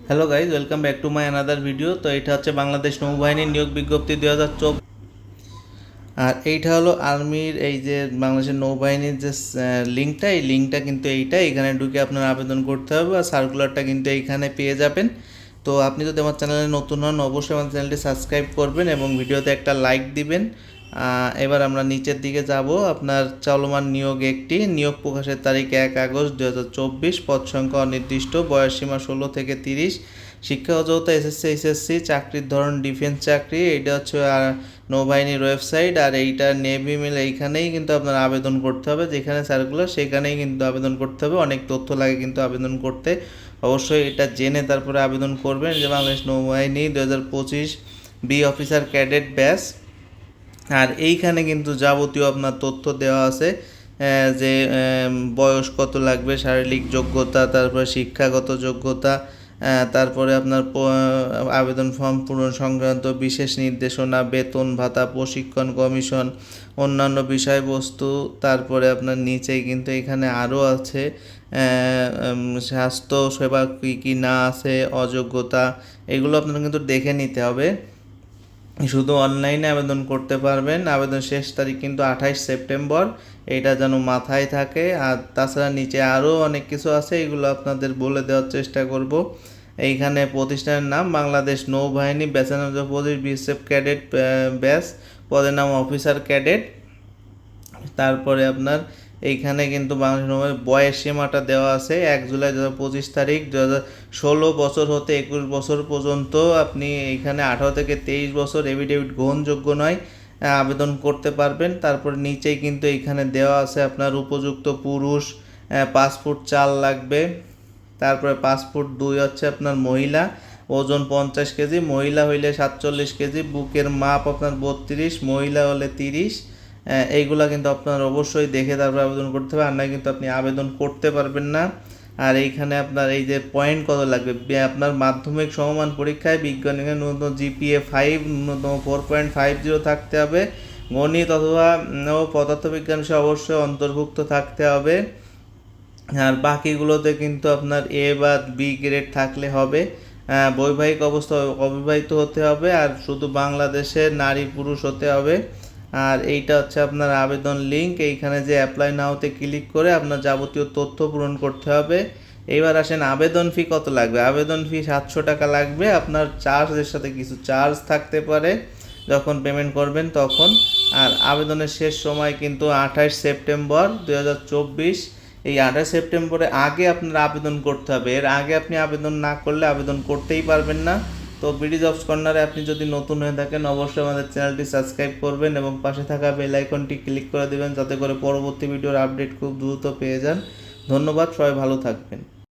Hello guys, welcome back to my another video. তো এটা হচ্ছে বাংলাদেশ নৌবাহিনীর নিয়োগ বিজ্ঞপ্তি 2024। আর এইটা হলো আর্মির এই যে বাংলাদেশের নৌবাহিনীর যে লিঙ্কটা, এই লিঙ্কটা কিন্তু এখানে ঢুকে আপনার আবেদন করতে হবে। আর সার্কুলারটা কিন্তু এইখানে পেয়ে যাবেন। তো আপনি যদি আমার চ্যানেলে নতুন হন, অবশ্যই আমার চ্যানেলটি সাবস্ক্রাইব করবেন এবং ভিডিওতে একটা লাইক দিবেন। এবার আমরা নিচের দিকে যাব। আপনার চলমান নিয়োগ নিয়োগ প্রকাশের তারিখ 1 আগস্ট 2024, পদ সংখ্যা অনির্দিষ্ট, বয়সসীমা 16 থেকে 30, শিক্ষা যোগ্যতা এসএসসি এইচএসসি, চাকরির ধরন ডিফেন্স চাকরি। এইটা হচ্ছে নৌবাহিনীর ওয়েবসাইট। আর এইটা নেভি মেল, এইখানেই কিন্তু আপনার আবেদন করতে হবে, যেখানে সার্কুলার সেখানেই কিন্তু আবেদন করতে হবে। অনেক তথ্য লাগে কিন্তু আবেদন করতে, অবশ্যই এটা জেনে তারপরে আবেদন করবেন। যে বাংলাদেশ নৌবাহিনী 2025 বি অফিসার ক্যাডেট ব্যাচ। আর এইখানে কিন্তু যাবতীয় আপনার তথ্য দেওয়া আছে, যে বয়স কত লাগবে, শারীরিক যোগ্যতা, তারপরে শিক্ষাগত যোগ্যতা, তারপরে আপনার আবেদন ফর্ম পূরণ সংক্রান্ত বিশেষ নির্দেশনা, বেতন ভাতা, প্রশিক্ষণ কমিশন, অন্যান্য বিষয়বস্তু। তারপরে আপনার নিচেই কিন্তু এখানে আরও আছে স্বাস্থ্য সেবা কী কী না আছে, অযোগ্যতা, এগুলো আপনার কিন্তু দেখে নিতে হবে। শুধু অনলাইনে আবেদন করতে পারবেন। আবেদন শেষ তারিখ কিন্তু 28 সেপ্টেম্বর, এটা যেন মাথায় থাকে। আর তাছাড়া নিচে আরও অনেক কিছু আছে, এগুলো আপনাদের বলে দেওয়ার চেষ্টা করব। এইখানে প্রতিষ্ঠানের নাম বাংলাদেশ নৌবাহিনী, ব্যাচের নাম বিএসএফ ক্যাডেট ব্যাচ, পদের নাম অফিসার ক্যাডেট। তারপরে আপনার এইখানে কিন্তু বাংলাদেশ নৌবাহিনীর বয়স সীমাটা দেওয়া আছে 1 জুলাই 2025 তারিখ। 16 বছর হতে 21 বছর পর্যন্ত আপনি এইখানে 18 থেকে 23 বছর এফিডেভিট গ্রহণযোগ্য নয়, আবেদন করতে পারবেন। তারপরে নিচেই কিন্তু এইখানে দেওয়া আছে আপনার উপযুক্ত পুরুষ 5 ফুট 4 লাগবে। তারপরে 5 ফুট 2 হচ্ছে আপনার মহিলা, ওজন 50 কেজি, মহিলা হইলে 47 কেজি, বুকের মাপ আপনার 32, মহিলা হলে 30। এইগুলা কিন্তু আপনার অবশ্যই দেখে তারপর আবেদন করতে হবে, আর না কিন্তু আপনি আবেদন করতে পারবেন না। আর এইখানে আপনার এই যে পয়েন্ট কত লাগবে, আপনার মাধ্যমিক সমমান পরীক্ষায় বিজ্ঞানে ন্যূনতম জিপিএ 5, ন্যূনতম 4.50 থাকতে হবে। গণিত অথবা পদার্থবিজ্ঞান সে অবশ্যই অন্তর্ভুক্ত থাকতে হবে। আর বাকিগুলোতে কিন্তু আপনার এ বা বি গ্রেড থাকলে হবে। বৈবাহিক অবস্থা অবিবাহিত হতে হবে, আর শুধু বাংলাদেশের নারী পুরুষ হতে হবে। আর এইটা হচ্ছে আপনার আবেদন লিঙ্ক, এইখানে যে অ্যাপ্লাই নাওতে ক্লিক করে আপনার যাবতীয় তথ্য পূরণ করতে হবে। এইবার আসেন আবেদন ফি কত লাগবে। আবেদন ফি 700 টাকা লাগবে। আপনার চার্জের সাথে কিছু চার্জ থাকতে পারে যখন পেমেন্ট করবেন তখন। আর আবেদনের শেষ সময় কিন্তু 28 সেপ্টেম্বর 2024। এই 28 সেপ্টেম্বরের আগে আপনার আবেদন করতে হবে, এর আগে আপনি আবেদন না করলে আবেদন করতেই পারবেন না। তো বিডি জবস কর্নারে আপনি যদি নতুন হয়ে থাকেন, অবশ্যই আমাদের চ্যানেলটি সাবস্ক্রাইব করবেন এবং পাশে থাকা বেল আইকনটি ক্লিক করে দেবেন, যাতে করে পরবর্তী ভিডিওর আপডেট খুব দ্রুত পেয়ে যান। ধন্যবাদ, সবাই ভালো থাকবেন।